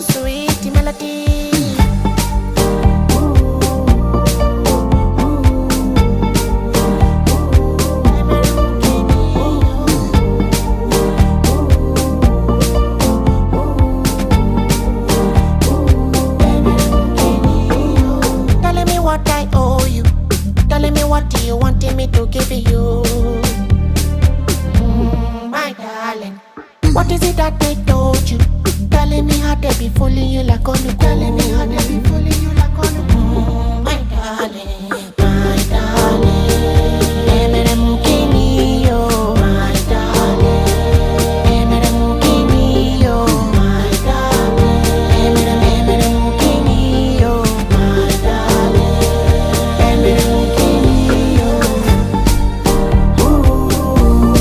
sweet melody. Telling me what I owe you, telling me what you wanted me to give you. My darling, what is it that